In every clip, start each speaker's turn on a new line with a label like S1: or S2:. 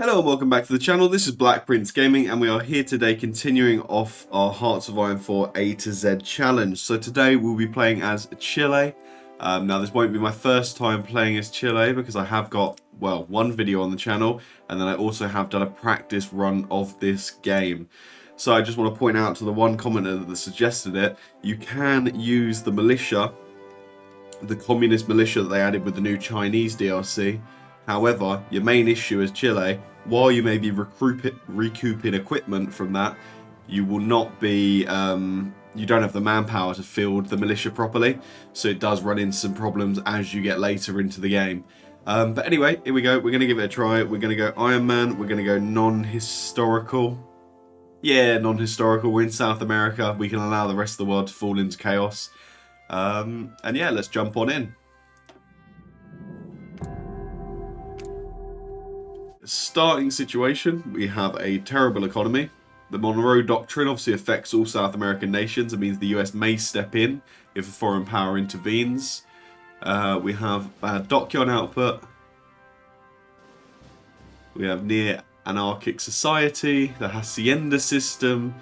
S1: Hello and welcome back to the channel. This is Black Prince Gaming and we are here today continuing off our Hearts of Iron 4 A to Z challenge. So today we'll be playing as Chile. Now this won't be my first time playing as Chile because I have got, well, one video on the channel and then I also have done a practice run of this game. So I just want to point out to the one commenter that suggested it, you can use the militia, the communist militia that they added with the new Chinese DLC. However, your main issue is Chile. While you may be recouping equipment from that, you will not be, you don't have the manpower to field the militia properly, so it does run into some problems as you get later into the game. But anyway, here we go. We're going to give it a try. We're going to go Iron Man. We're going to go non-historical. Yeah, non-historical. We're in South America. We can allow the rest of the world to fall into chaos. And yeah, let's jump on in. Starting situation, we have a terrible economy. The Monroe Doctrine obviously affects all South American nations. It means the US may step in if a foreign power intervenes. We have bad dockyard output. We have near anarchic society, the Hacienda system,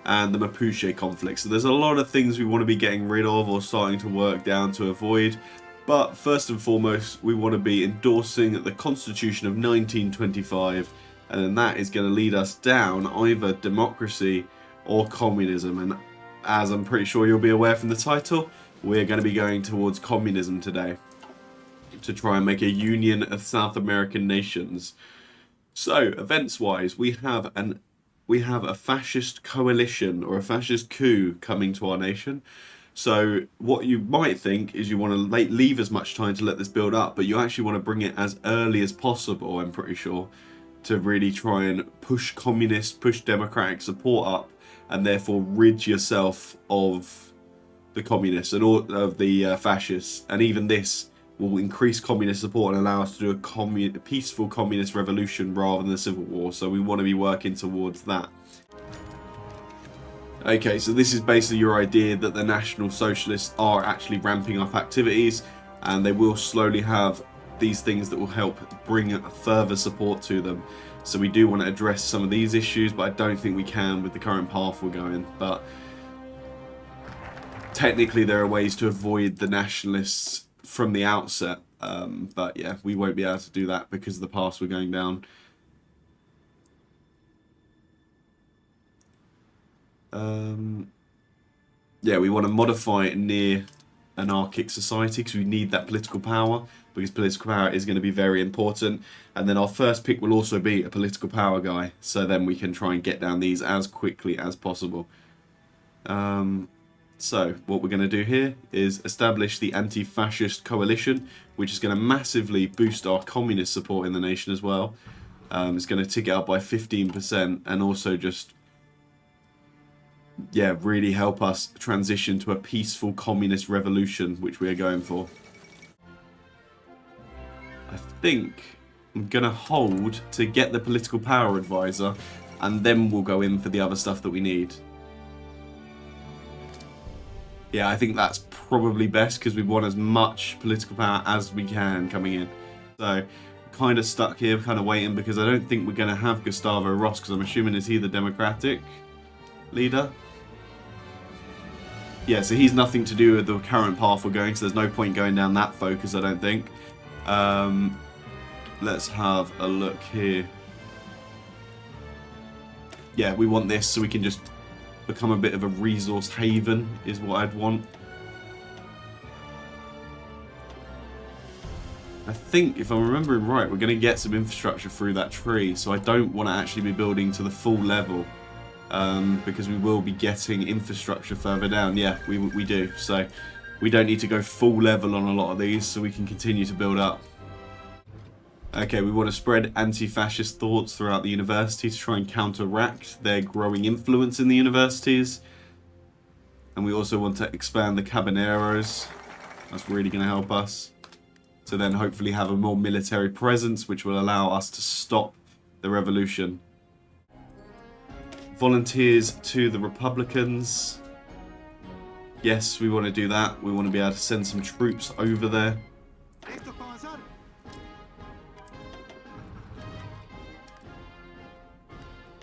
S1: and the Mapuche conflict. So there's a lot of things we want to be getting rid of or starting to work down to avoid. But first and foremost, we want to be endorsing the Constitution of 1925, and then that is going to lead us down either democracy or communism. And as I'm pretty sure you'll be aware from the title, we're going to be going towards communism today to try and make a union of South American nations. So, events-wise, we have a fascist coalition or a fascist coup coming to our nation. So what you might think is you want to leave as much time to let this build up, but you actually want to bring it as early as possible, I'm pretty sure, to really try and push communist, push democratic support up, and therefore rid yourself of the communists and all of the fascists. And even this will increase communist support and allow us to do a peaceful communist revolution rather than a civil war. So we want to be working towards that. Okay, so this is basically your idea that the National Socialists are actually ramping up activities and they will slowly have these things that will help bring further support to them. So we do want to address some of these issues, but I don't think we can with the current path we're going. But technically there are ways to avoid the nationalists from the outset. But yeah, we won't be able to do that because of the path we're going down. Yeah, we want to modify near anarchic society because we need that political power, because political power is going to be very important. And then our first pick will also be a political power guy, so then we can try and get down these as quickly as possible. So what we're going to do here is establish the anti-fascist coalition, which is going to massively boost our communist support in the nation as well. It's going to tick it up by 15% and also just, yeah, really help us transition to a peaceful communist revolution, which we are going for. I think I'm going to hold to get the political power advisor, and then we'll go in for the other stuff that we need. Yeah, I think that's probably best because we want as much political power as we can coming in. So, kind of stuck here, kind of waiting, because I don't think we're going to have Gustavo Ross, because I'm assuming is he the Democratic leader? Yeah, so he's nothing to do with the current path we're going, so there's no point going down that focus, I don't think. Let's have a look here. Yeah, we want this so we can just become a bit of a resource haven, is what I'd want. I think, if I'm remembering right, we're going to get some infrastructure through that tree, so I don't want to actually be building to the full level. Because we will be getting infrastructure further down. Yeah, we do. So we don't need to go full level on a lot of these, so we can continue to build up. Okay, we want to spread anti-fascist thoughts throughout the university to try and counteract their growing influence in the universities. And we also want to expand the Caballeros. That's really going to help us. To then hopefully have a more military presence, which will allow us to stop the revolution. Volunteers to the Republicans. Yes, we want to do that. We want to be able to send some troops over there.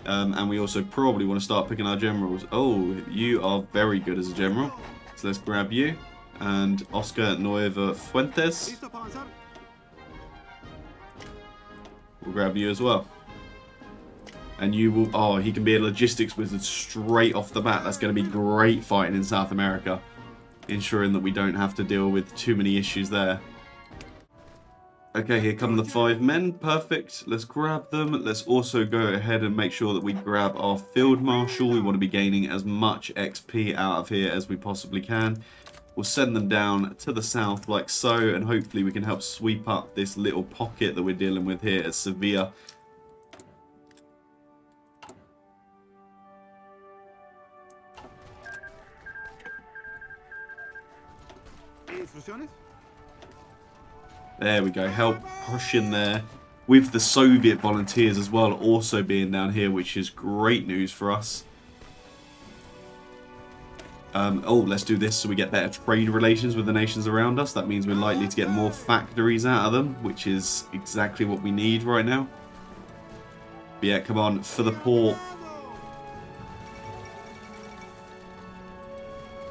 S1: And we also probably want to start picking our generals. Oh, you are very good as a general. So let's grab you. And Oscar Nueva Fuentes. We'll grab you as well. And you will... Oh, he can be a logistics wizard straight off the bat. That's going to be great fighting in South America. Ensuring that we don't have to deal with too many issues there. Okay, here come the 5 men. Perfect. Let's grab them. Let's also go ahead and make sure that we grab our field marshal. We want to be gaining as much XP out of here as we possibly can. We'll send them down to the south like so, and hopefully we can help sweep up this little pocket that we're dealing with here at Sevilla. There we go, help push in there with the Soviet volunteers as well also being down here, which is great news for us. Oh, let's do this so we get better trade relations with the nations around us. That means we're likely to get more factories out of them, which is exactly what we need right now. But yeah, come on, for the port.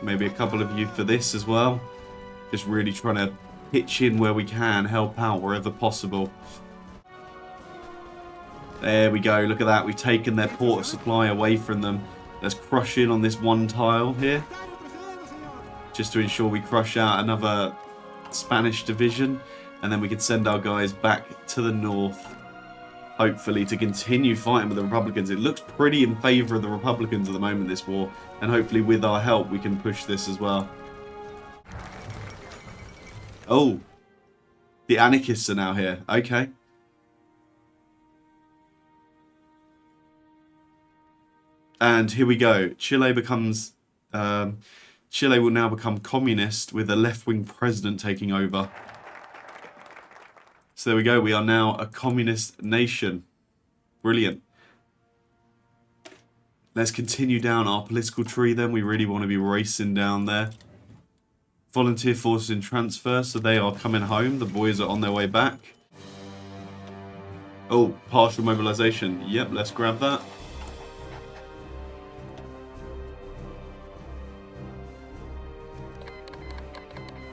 S1: Maybe a couple of you for this as well. Just really trying to pitch in where we can, help out wherever possible. There we go, look at that. We've taken their port of supply away from them. Let's crush in on this one tile here. Just to ensure we crush out another Spanish division. And then we can send our guys back to the north. Hopefully to continue fighting with the Republicans. It looks pretty in favour of the Republicans at the moment, this war. And hopefully with our help we can push this as well. Oh, the anarchists are now here. Okay. And here we go. Chile becomes... Chile will now become communist with a left-wing president taking over. So there we go. We are now a communist nation. Brilliant. Let's continue down our political tree then. We really want to be racing down there. Volunteer forces in transfer, so they are coming home. The boys are on their way back. Oh, partial mobilization. Yep, let's grab that.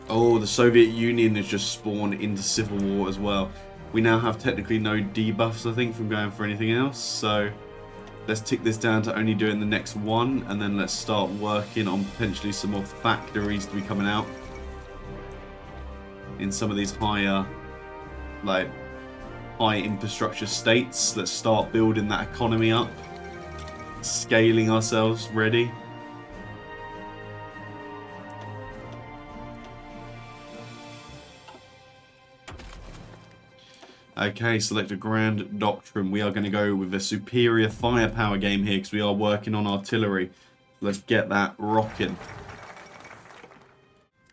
S1: Oh, the Soviet Union has just spawned into civil war as well. We now have technically no debuffs, I think, from going for anything else. So let's tick this down to only doing the next one, and then let's start working on potentially some more factories to be coming out in some of these higher, like, high infrastructure states. Let's start building that economy up, scaling ourselves ready. Okay, select a grand doctrine. We are going to go with a superior firepower game here because we are working on artillery. Let's get that rocking.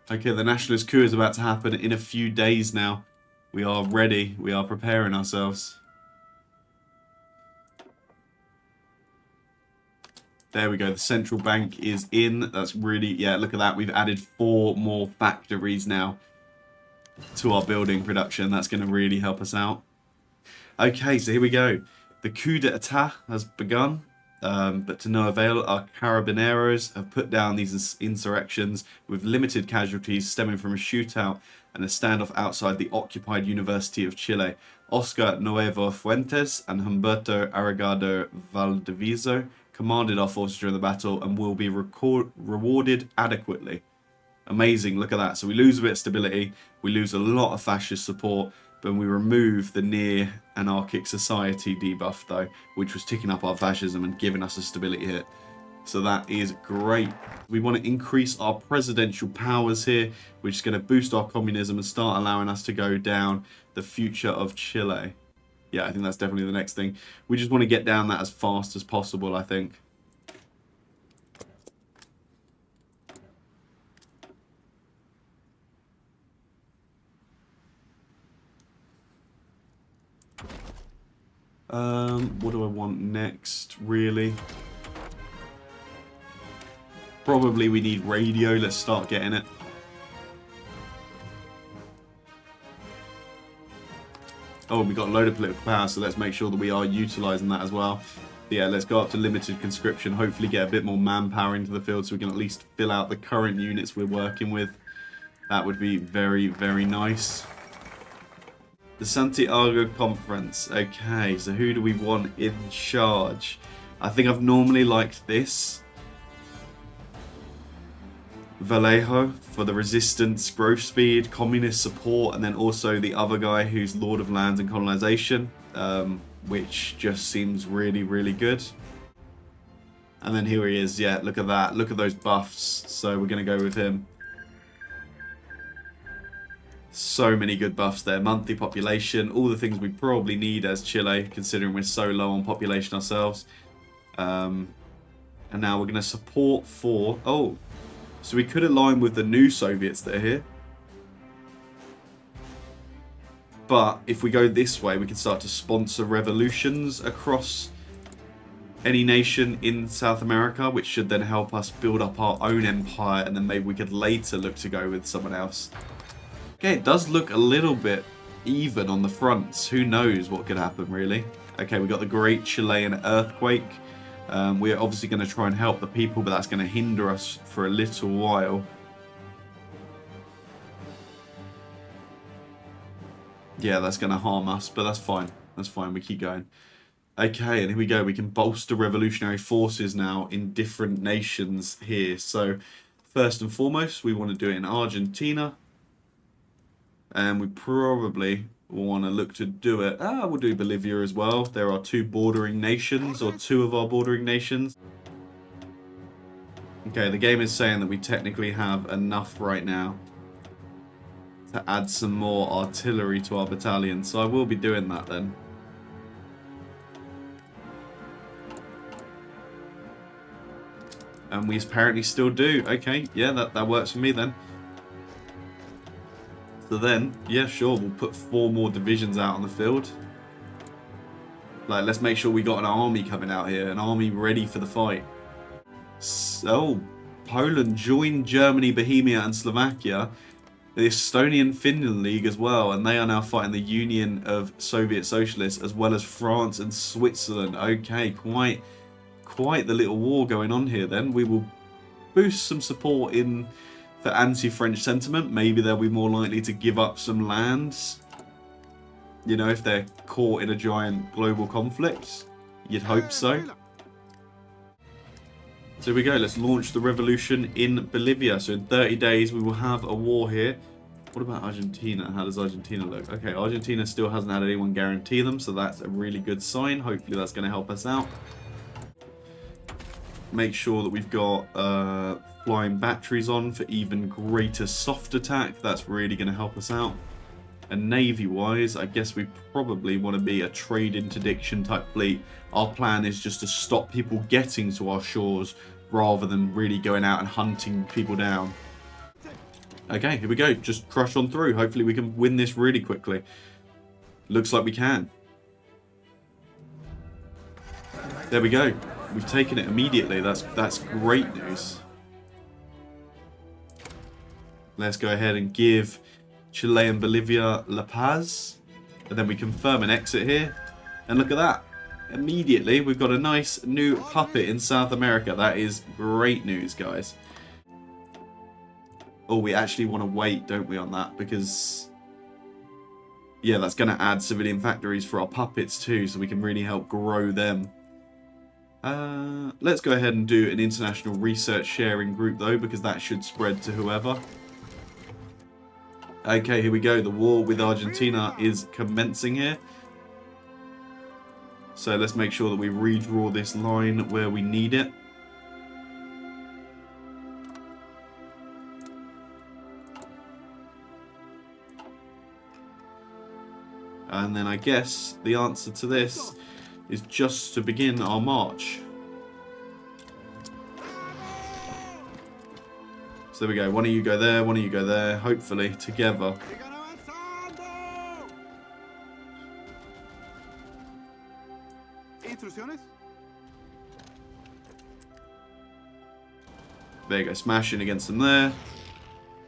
S1: Okay, the nationalist coup is about to happen in a few days now. We are ready. We are preparing ourselves. There we go. The central bank is in. That's really... Yeah, look at that. We've added 4 more factories now to our building production. That's going to really help us out. Okay, so here we go. The coup d'etat has begun, but to no avail. Our carabineros have put down these insurrections with limited casualties stemming from a shootout and a standoff outside the occupied University of Chile. Oscar Nuevo Fuentes and Humberto Arregado Valdiviso commanded our forces during the battle and will be rewarded adequately. Amazing, look at that. So we lose a bit of stability, we lose a lot of fascist support, but we remove the near anarchic society debuff though, which was ticking up our fascism and giving us a stability hit. So that is great. We want to increase our presidential powers here, which is going to boost our communism and start allowing us to go down the future of Chile. Yeah, I think that's definitely the next thing. We just want to get down that as fast as possible, I think. What do I want next, really? Probably we need radio. Let's start getting it. Oh, we got a load of political power, so let's make sure that we are utilising that as well. yeah, let's go up to limited conscription. Hopefully get a bit more manpower into the field so we can at least fill out the current units we're working with. That would be very, very nice. The Santiago Conference. Okay, so who do we want in charge? I think I've normally liked this. Vallejo for the resistance, growth speed, communist support, and then also the other guy who's Lord of Lands and Colonization, which just seems really, really good. And then here he is. Yeah, look at that. Look at those buffs. So we're going to go with him. So many good buffs there. Monthly population, all the things we probably need as Chile, considering we're so low on population ourselves. And now we're going to support for... Oh, so we could align with the new Soviets that are here. But if we go this way, we can start to sponsor revolutions across any nation in South America, which should then help us build up our own empire, and then maybe we could later look to go with someone else. Okay, it does look a little bit even on the fronts. Who knows what could happen, really? Okay, we got the Great Chilean Earthquake. We're obviously going to try and help the people, but that's going to hinder us for a little while. Yeah, that's going to harm us, but that's fine. That's fine. We keep going. Okay, and here we go. We can bolster revolutionary forces now in different nations here. So, first and foremost, we want to do it in Argentina. And we probably want to look to do it. We'll do Bolivia as well. There are two bordering nations, or two of our bordering nations. Okay, the game is saying that we technically have enough right now to add some more artillery to our battalion. So I will be doing that then. And we apparently still do. Okay, yeah, that works for me then. So then, yeah, sure, we'll put 4 more divisions out on the field. Like, let's make sure we got an army coming out here, an army ready for the fight. So, Poland joined Germany, Bohemia, and Slovakia, the Estonian-Finland League as well, and they are now fighting the Union of Soviet Socialists, as well as France and Switzerland. Okay, quite the little war going on here then. We will boost some support in for anti-French sentiment. Maybe they'll be more likely to give up some lands. You know, if they're caught in a giant global conflict. You'd hope so. So here we go. Let's launch the revolution in Bolivia. So in 30 days, we will have a war here. What about Argentina? How does Argentina look? Okay, Argentina still hasn't had anyone guarantee them, so that's a really good sign. Hopefully that's going to help us out. Make sure that we've got flying batteries on for even greater soft attack. That's really going to help us out. And navy-wise, I guess we probably want to be a trade interdiction type fleet. Our plan is just to stop people getting to our shores rather than really going out and hunting people down. Okay, here we go. Just crush on through. Hopefully we can win this really quickly. Looks like we can. There we go. We've taken it immediately. That's great news. Let's go ahead and give Chile and Bolivia La Paz. And then we confirm an exit here. And look at that. Immediately, we've got a nice new puppet in South America. That is great news, guys. Oh, we actually want to wait, don't we, on that? Because, yeah, that's going to add civilian factories for our puppets too, so we can really help grow them. Let's go ahead and do an international research sharing group, though, because that should spread to whoever. Okay, here we go. The war with Argentina is commencing here. So let's make sure that we redraw this line where we need it. And then I guess the answer to this is just to begin our march. So there we go. One of you go there, one of you go there. Hopefully together. There you go. Smash in against them there.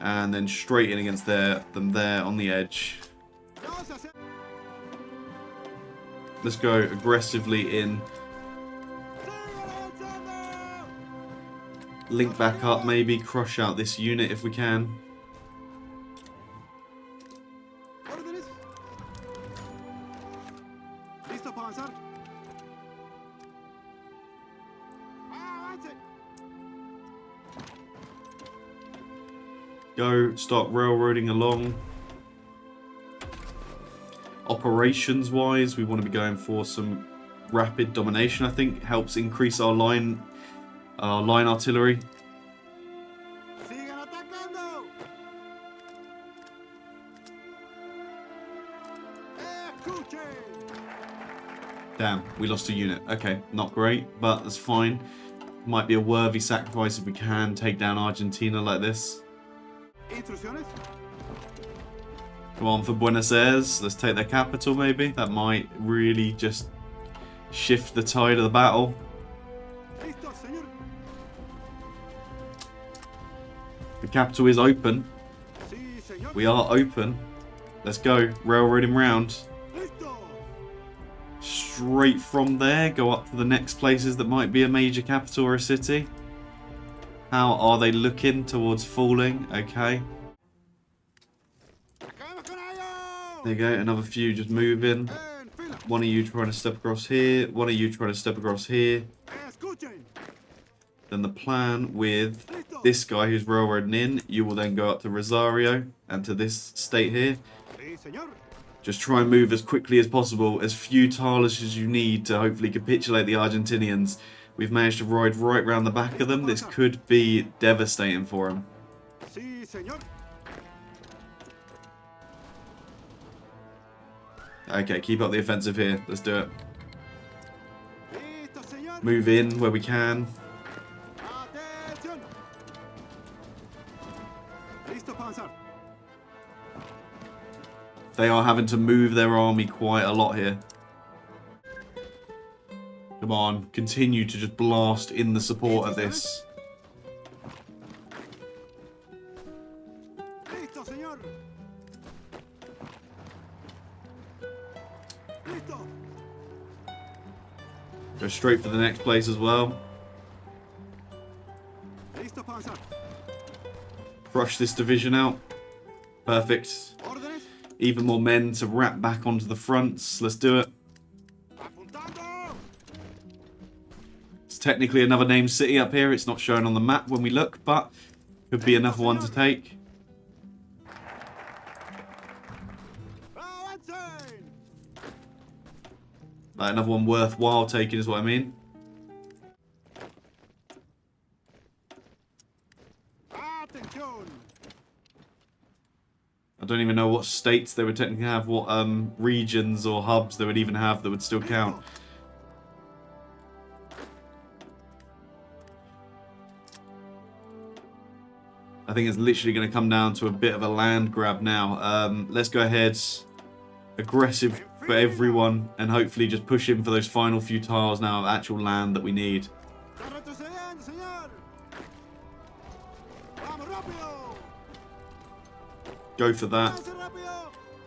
S1: And then straight in against them there on the edge. Let's go aggressively in link back up maybe, crush out this unit if we can. Go, start railroading along. Operations wise, we want to be going for some rapid domination. I think helps increase our line artillery. Damn, we lost a unit. Okay, not great, but that's fine. Might be a worthy sacrifice if we can take down Argentina like this. Come on for Buenos Aires. Let's take their capital maybe. That might really just shift the tide of the battle. The capital is open. We are open. Let's go. Railroading round. Straight from there, go up to the next places that might be a major capital or a city. How are they looking towards falling? Okay. There you go, another few just moving. One of you trying to step across here. One of you trying to step across here. Then the plan with this guy who's railroading in, you will then go up to Rosario and to this state here. Just try and move as quickly as possible, as few tiles as you need to hopefully capitulate the Argentinians. We've managed to ride right round the back of them. This could be devastating for them. Okay, keep up the offensive here. Let's do it. Move in where we can. They are having to move their army quite a lot here. Come on, continue to just blast in the support of this. Go straight for the next place as well. Crush this division out. Perfect. Even more men to wrap back onto the fronts. Let's do it. It's technically another named city up here. It's not shown on the map when we look, but could be another one to take. Like another one worthwhile taking is what I mean. I don't even know what states they would technically have, what regions or hubs they would even have that would still count. I think it's literally going to come down to a bit of a land grab now. Let's go ahead, aggressive for everyone, and hopefully just push in for those final few tiles now of actual land that we need. Go for that.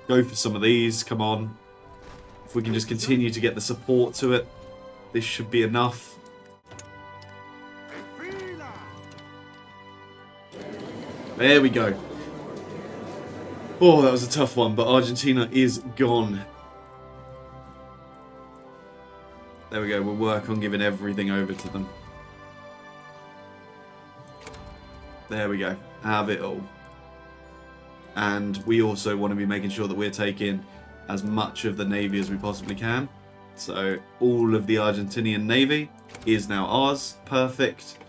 S1: Go for some of these. Come on. If we can just continue to get the support to it, this should be enough. There we go. Oh, that was a tough one, but Argentina is gone. There we go. We'll work on giving everything over to them. There we go. Have it all. And we also want to be making sure that we're taking as much of the navy as we possibly can. So all of the Argentinian navy is now ours. Perfect.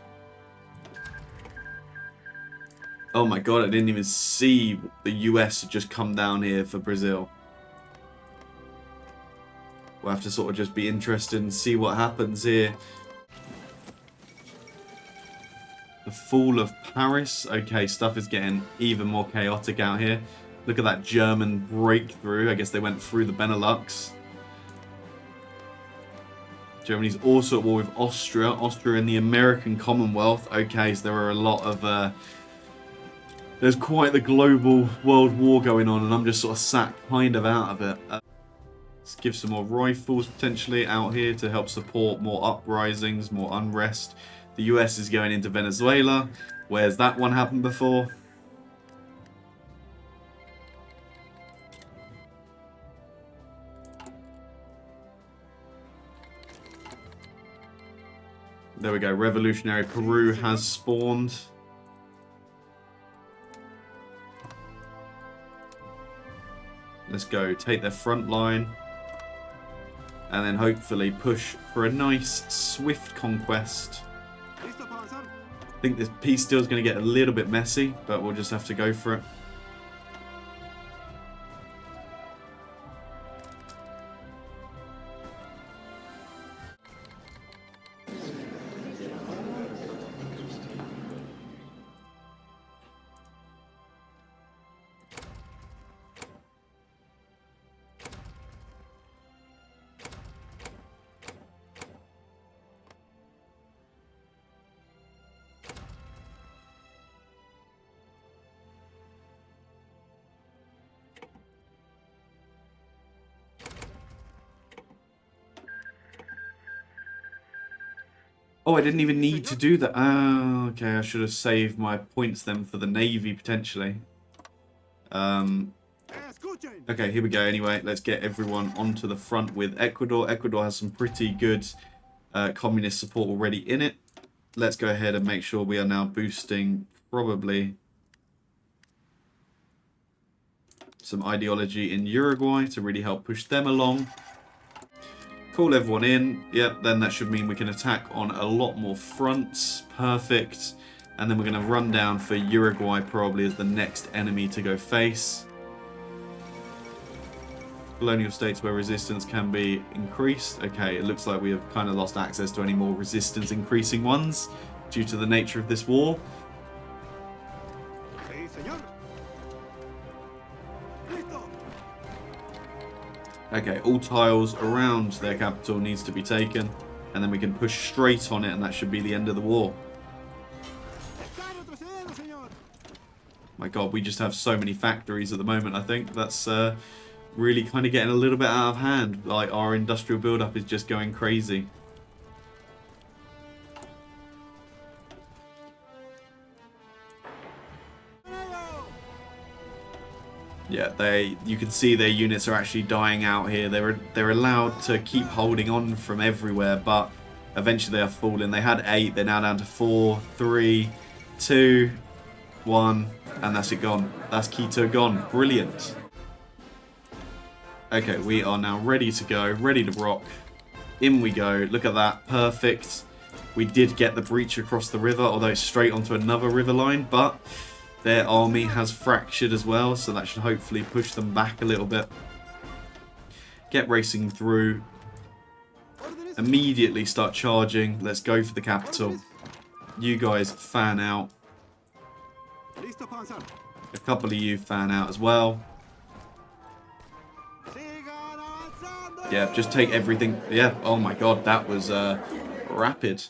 S1: Oh my god, I didn't even see the US had just come down here for Brazil. We'll have to sort of just be interested and see what happens here. The fall of Paris. Okay, stuff is getting even more chaotic out here. Look at that German breakthrough. I guess they went through the Benelux. Germany's also at war with Austria. Austria and the American Commonwealth. Okay, so there are a lot of... there's quite the global world war going on, and I'm just sort of sat kind of out of it. Let's give some more rifles potentially out here to help support more uprisings, more unrest. The US is going into Venezuela. Where's that one happened before? There we go. Revolutionary Peru has spawned. Let's go. Take their front line. And then hopefully push for a nice, swift conquest. I think this peace deal is going to get a little bit messy, but we'll just have to go for it. Oh, I didn't even need to do that. Oh, okay, I should have saved my points then for the Navy, potentially. Okay, here we go. Anyway, let's get everyone onto the front with Ecuador. Ecuador has some pretty good communist support already in it. Let's go ahead and make sure we are now boosting probably some ideology in Uruguay to really help push them along. Call everyone in. Yep, then that should mean we can attack on a lot more fronts. Perfect. And then we're going to run down for Uruguay probably as the next enemy to go face. Colonial states where resistance can be increased. Okay, it looks like we have kind of lost access to any more resistance increasing ones due to the nature of this war. Okay, all tiles around their capital needs to be taken, and then we can push straight on it, and that should be the end of the war. My god, we just have so many factories at the moment, I think. That's really kind of getting a little bit out of hand. Like, our industrial build-up is just going crazy. Yeah, you can see their units are actually dying out here. They're allowed to keep holding on from everywhere, but eventually they are falling. They had 8, they're now down to 4, 3, 2, 1, and that's it gone. That's Quito gone. Brilliant. Okay, we are now ready to go, ready to rock. In we go. Look at that. Perfect. We did get the breach across the river, although it's straight onto another river line, but their army has fractured as well, so that should hopefully push them back a little bit. Get racing through. Immediately start charging. Let's go for the capital. You guys fan out. A couple of you fan out as well. Yeah, just take everything. Yeah, oh my god, that was rapid.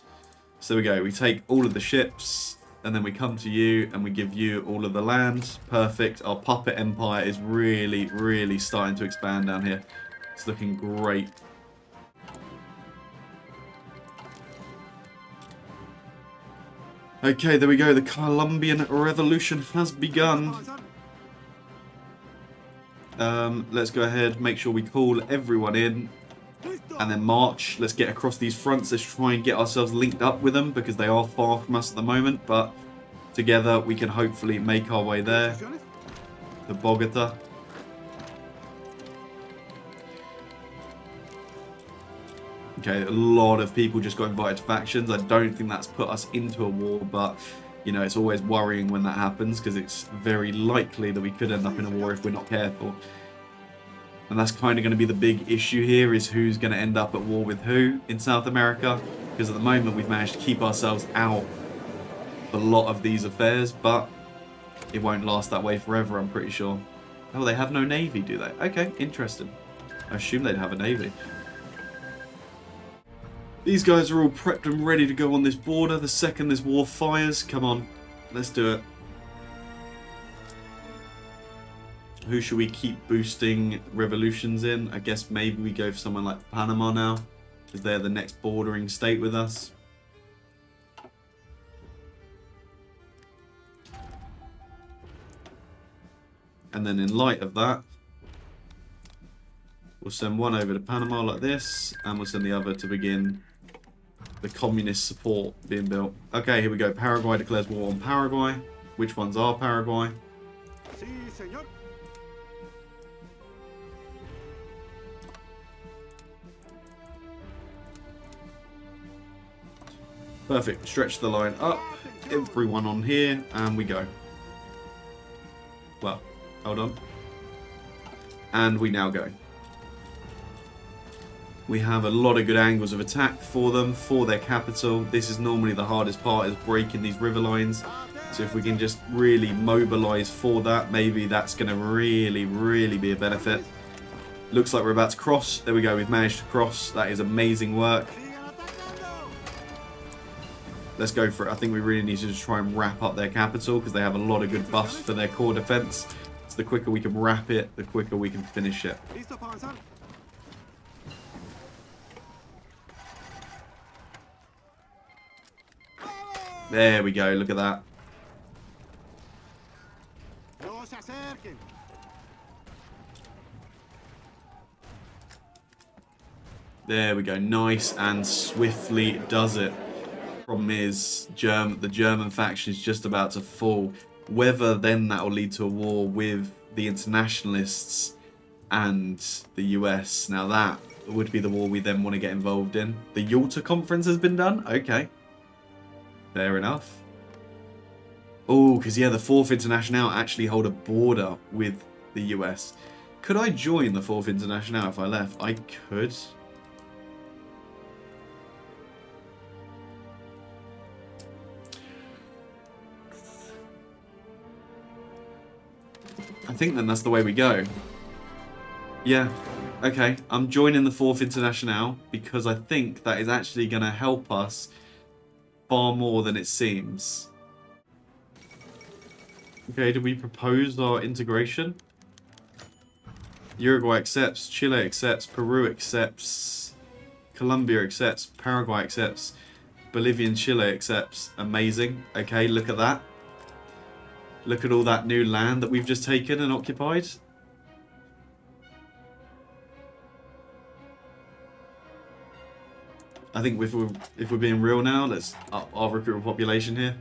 S1: So there we go. We take all of the ships. And then we come to you and we give you all of the land. Perfect. Our puppet empire is really, really starting to expand down here. It's looking great. Okay, there we go. The Colombian Revolution has begun. Let's go ahead, make sure we call everyone in. And then march. Let's get across these fronts. Let's try and get ourselves linked up with them because they are far from us at the moment. But together we can hopefully make our way there. To Bogota. Okay, a lot of people just got invited to factions. I don't think that's put us into a war, but you know, it's always worrying when that happens because it's very likely that we could end up in a war if we're not careful. And that's kind of going to be the big issue here, is who's going to end up at war with who in South America. Because at the moment we've managed to keep ourselves out of a lot of these affairs, but it won't last that way forever, I'm pretty sure. Oh, they have no navy, do they? Okay, interesting. I assume they'd have a navy. These guys are all prepped and ready to go on this border the second this war fires. Come on, let's do it. Who should we keep boosting revolutions in? I guess maybe we go for someone like Panama now, because they're the next bordering state with us. And then in light of that, we'll send one over to Panama like this, and we'll send the other to begin the communist support being built. Okay, here we go. Paraguay declares war on Paraguay. Which ones are Paraguay?
S2: Sí, señor.
S1: Perfect. Stretch the line up. Everyone on here, and we go. Well, hold on. And we now go. We have a lot of good angles of attack for them, for their capital. This is normally the hardest part, is breaking these river lines. So if we can just really mobilize for that, maybe that's going to really, really be a benefit. Looks like we're about to cross. There we go. We've managed to cross. That is amazing work. Let's go for it. I think we really need to just try and wrap up their capital because they have a lot of good buffs for their core defense. So the quicker we can wrap it, the quicker we can finish it. There we go. Look at that. There we go. Nice and swiftly does it. Problem is, the German faction is just about to fall. Whether then that will lead to a war with the internationalists and the US. Now that would be the war we then want to get involved in. The Yalta conference has been done? Okay. Fair enough. Oh, because yeah, the 4th International actually hold a border with the US. Could I join the 4th International if I left? I could. I think then that's the way we go. Yeah. Okay. I'm joining the 4th International because I think that is actually going to help us far more than it seems. Okay, did we propose our integration? Uruguay accepts, Chile accepts, Peru accepts, Colombia accepts, Paraguay accepts, Bolivia and Chile accepts. Amazing. Okay, look at that. Look at all that new land that we've just taken and occupied. I think if we're being real now, let's up our recruitment population here.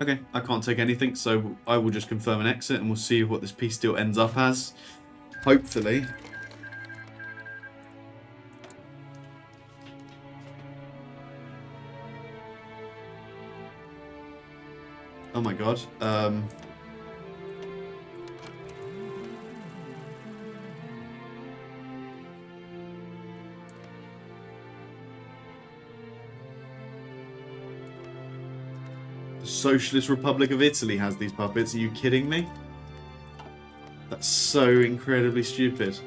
S1: Okay, I can't take anything, so I will just confirm an exit and we'll see what this peace deal ends up as. Hopefully. Oh my god. The Socialist Republic of Italy has these puppets. Are you kidding me? That's so incredibly stupid.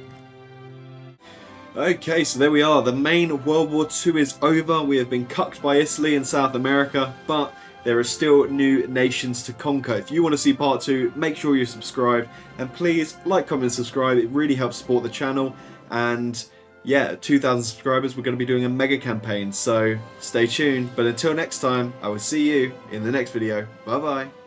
S1: Okay, so there we are. The main World War II is over. We have been cucked by Italy and South America, but there are still new nations to conquer. If you want to see part 2, make sure you subscribe. And please, like, comment, and subscribe. It really helps support the channel. And yeah, 2,000 subscribers, we're going to be doing a mega campaign. So stay tuned. But until next time, I will see you in the next video. Bye-bye.